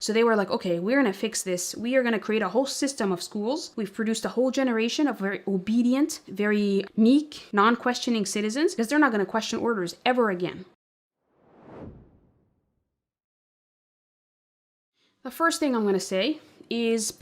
So they were like, okay, we're going to fix this. We are going to create a whole system of schools. We've produced a whole generation of very obedient, very meek, non-questioning citizens because they're not going to question orders ever again. The first thing I'm going to say is the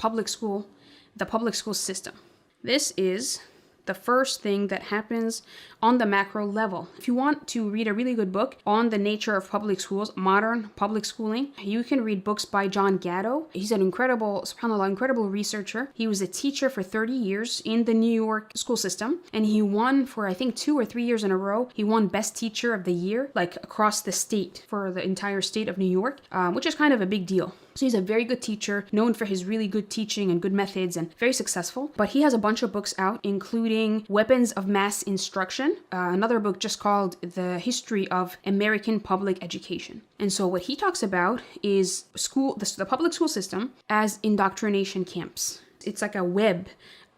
public school system. This is the first thing that happens on the macro level. If you want to read a really good book on the nature of public schools, modern public schooling, you can read books by John Gatto. He's an subhanAllah, incredible researcher. He was a teacher for 30 years in the New York school system, and he won for, I think, 2 or 3 years in a row. He won Best Teacher of the Year, like across the state, for the entire state of New York, which is kind of a big deal. So he's a very good teacher, known for his really good teaching and good methods, and very successful. But he has a bunch of books out, including Weapons of Mass Instruction, another book just called The History of American Public Education. And so what he talks about is the public school system as indoctrination camps. It's like a web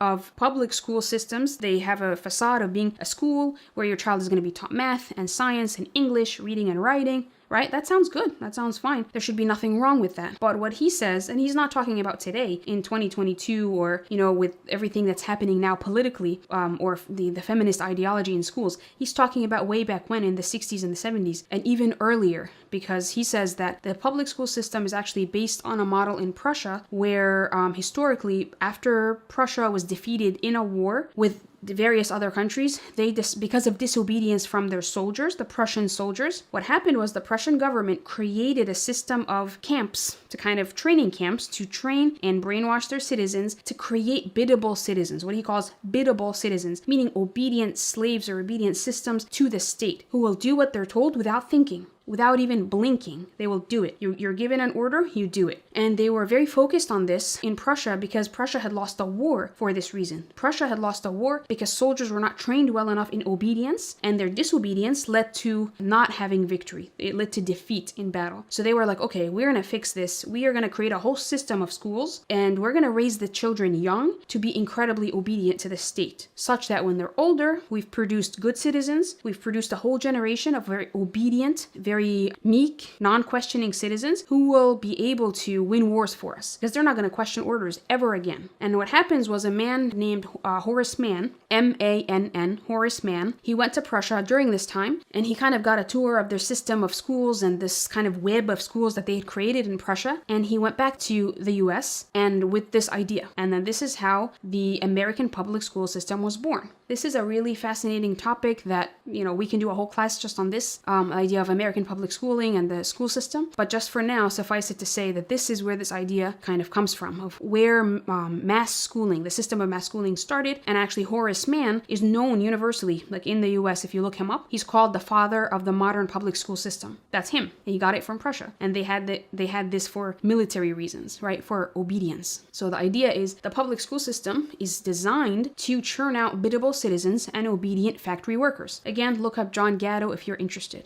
of public school systems. They have a facade of being a school where your child is going to be taught math and science and English, reading and writing, right? That sounds good. That sounds fine. There should be nothing wrong with that. But what he says, and he's not talking about today in 2022 or, with everything that's happening now politically, or the feminist ideology in schools, he's talking about way back when in the 60s and the 70s and even earlier, because he says that the public school system is actually based on a model in Prussia where historically, after Prussia was defeated in a war with the various other countries, because of disobedience from their soldiers, the Prussian soldiers, what happened was the Prussian government created a system of camps, to kind of training camps, to train and brainwash their citizens to create biddable citizens, what he calls biddable citizens, meaning obedient slaves or obedient systems to the state, who will do what they're told without thinking. Without even blinking, they will do it. You're given an order, you do it. And they were very focused on this in Prussia because Prussia had lost a war for this reason. Prussia had lost a war because soldiers were not trained well enough in obedience, and their disobedience led to not having victory. It led to defeat in battle. So they were like, okay, we're going to fix this. We are going to create a whole system of schools, and we're going to raise the children young to be incredibly obedient to the state, such that when they're older, we've produced good citizens. We've produced a whole generation of very obedient, very meek, non-questioning citizens who will be able to win wars for us because they're not going to question orders ever again. And what happens was a man named Horace Mann, M-A-N-N, Horace Mann, he went to Prussia during this time, and he kind of got a tour of their system of schools and this kind of web of schools that they had created in Prussia, and he went back to the US and with this idea. And then this is how the American public school system was born. This is a really fascinating topic that, we can do a whole class just on this idea of American public schooling and the school system. But just for now, suffice it to say that this is where this idea kind of comes from, of where mass schooling, the system of mass schooling started. And actually Horace Mann is known universally, like in the US, if you look him up, he's called the father of the modern public school system. That's him. And he got it from Prussia. And they had this for military reasons, right? For obedience. So the idea is the public school system is designed to churn out biddable citizens and obedient factory workers. Again, look up John Gatto if you're interested.